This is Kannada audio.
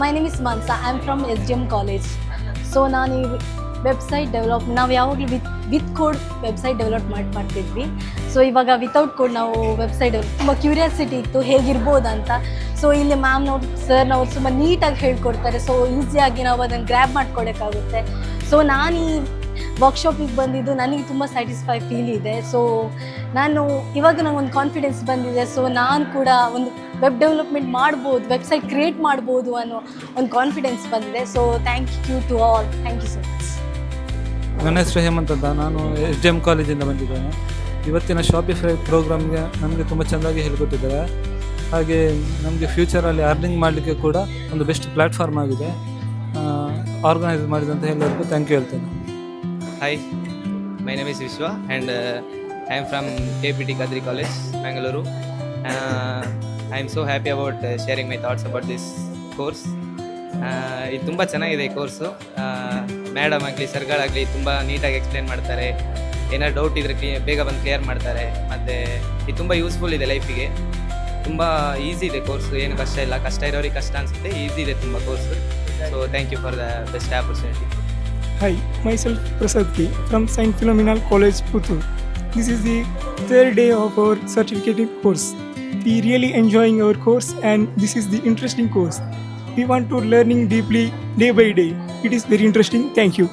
My name is Mansa. I am from SDM College. So ನಾನು ಈ ವೆಬ್ಸೈಟ್ ನಾವು ಯಾವಾಗಲೂ ವಿತ್ ಕೋಡ್ ವೆಬ್ಸೈಟ್ ಡೆವಲಪ್ ಮಾಡ್ತಿದ್ವಿ. ಸೊ ಇವಾಗ ವಿತೌಟ್ ಕೋಡ್ ನಾವು ವೆಬ್ಸೈಟ್ ತುಂಬ ಕ್ಯೂರಿಯಾಸಿಟಿ ಇತ್ತು ಹೇಗಿರ್ಬೋದು ಅಂತ. ಸೊ ಇಲ್ಲಿ ಮ್ಯಾಮ್ನವ್ರು ಸರ್ನವ್ರು ತುಂಬ ನೀಟಾಗಿ ಹೇಳ್ಕೊಡ್ತಾರೆ. ಸೊ ಈಸಿಯಾಗಿ ನಾವು ಅದನ್ನು ಗ್ರ್ಯಾಬ್ ಮಾಡ್ಕೊಳ್ಳೋಕ್ಕಾಗುತ್ತೆ. ಸೊ ನಾನು ಈ ವರ್ಕ್ಶಾಪಿಗೆ ಬಂದಿದ್ದು ನನಗೆ ತುಂಬ ಸ್ಯಾಟಿಸ್ಫೈ ಫೀಲ್ ಇದೆ. ಸೊ ನಾನು ಇವಾಗ ನಂಗೊಂದು ಕಾನ್ಫಿಡೆನ್ಸ್ ಬಂದಿದೆ. ಸೊ ನಾನು ಕೂಡ ಒಂದು ವೆಬ್ ಡೆವಲಪ್ಮೆಂಟ್ ಮಾಡ್ಬೋದು, ವೆಬ್ಸೈಟ್ ಕ್ರಿಯೇಟ್ ಮಾಡ್ಬೋದು ಅನ್ನೋ ಒಂದು ಕಾನ್ಫಿಡೆನ್ಸ್ ಬಂದಿದೆ. So thank you to all. Thank you so much. ನನ್ನ ಹೆಸರು ಹೇಮಂತ್ ಅಂತ. ನಾನು SDM ಕಾಲೇಜಿಂದ ಬಂದಿದ್ದೇನೆ. ಇವತ್ತಿನ ಶಾಪಿಫೈ ಪ್ರೋಗ್ರಾಮ್ಗೆ ನಮಗೆ ತುಂಬ ಚೆಂದಾಗಿ ಹೇಳಿಕೊಟ್ಟಿದ್ದಾರೆ. ಹಾಗೆ ನಮಗೆ ಫ್ಯೂಚರಲ್ಲಿ ಅರ್ನಿಂಗ್ ಮಾಡಲಿಕ್ಕೆ ಕೂಡ ಒಂದು ಬೆಸ್ಟ್ ಪ್ಲ್ಯಾಟ್ಫಾರ್ಮ್ ಆಗಿದೆ. ಆರ್ಗನೈಸ್ ಮಾಡಿದಂಥ ಎಲ್ಲರಿಗೂ ಥ್ಯಾಂಕ್ ಯು ಹೇಳ್ತೇನೆ. Hi, my name is Vishwa and I am from KPT Kadri College, Mangaluru. I am so happy about sharing my thoughts about this course. ಇದು ತುಂಬ ಚೆನ್ನಾಗಿದೆ ಈ ಕೋರ್ಸು. ಮೇಡಮ್ ಆಗಲಿ ಸರ್ಗಳಾಗಲಿ ತುಂಬ ನೀಟಾಗಿ ಎಕ್ಸ್ಪ್ಲೇನ್ ಮಾಡ್ತಾರೆ. ಏನಾದ್ರು ಡೌಟ್ ಇದ್ದರೆ ಬೇಗ ಬಂದು ಕ್ಲಿಯರ್ ಮಾಡ್ತಾರೆ. ಮತ್ತು ಇದು ತುಂಬ ಯೂಸ್ಫುಲ್ ಇದೆ ಲೈಫಿಗೆ. ತುಂಬ ಈಸಿ ಇದೆ ಕೋರ್ಸು, ಏನು ಕಷ್ಟ ಇಲ್ಲ. ಕಷ್ಟ ಇರೋರಿಗೆ ಕಷ್ಟ ಅನಿಸುತ್ತೆ, ಈಸಿ ಇದೆ ತುಂಬ course. So thank you for the best opportunity. Hi, myself Prasad K from Saint Philomena College, Puttur. This is the third day of our certificate course. We really enjoying our course and this is the interesting course. We want to learning deeply day by day. It is very interesting. Thank you.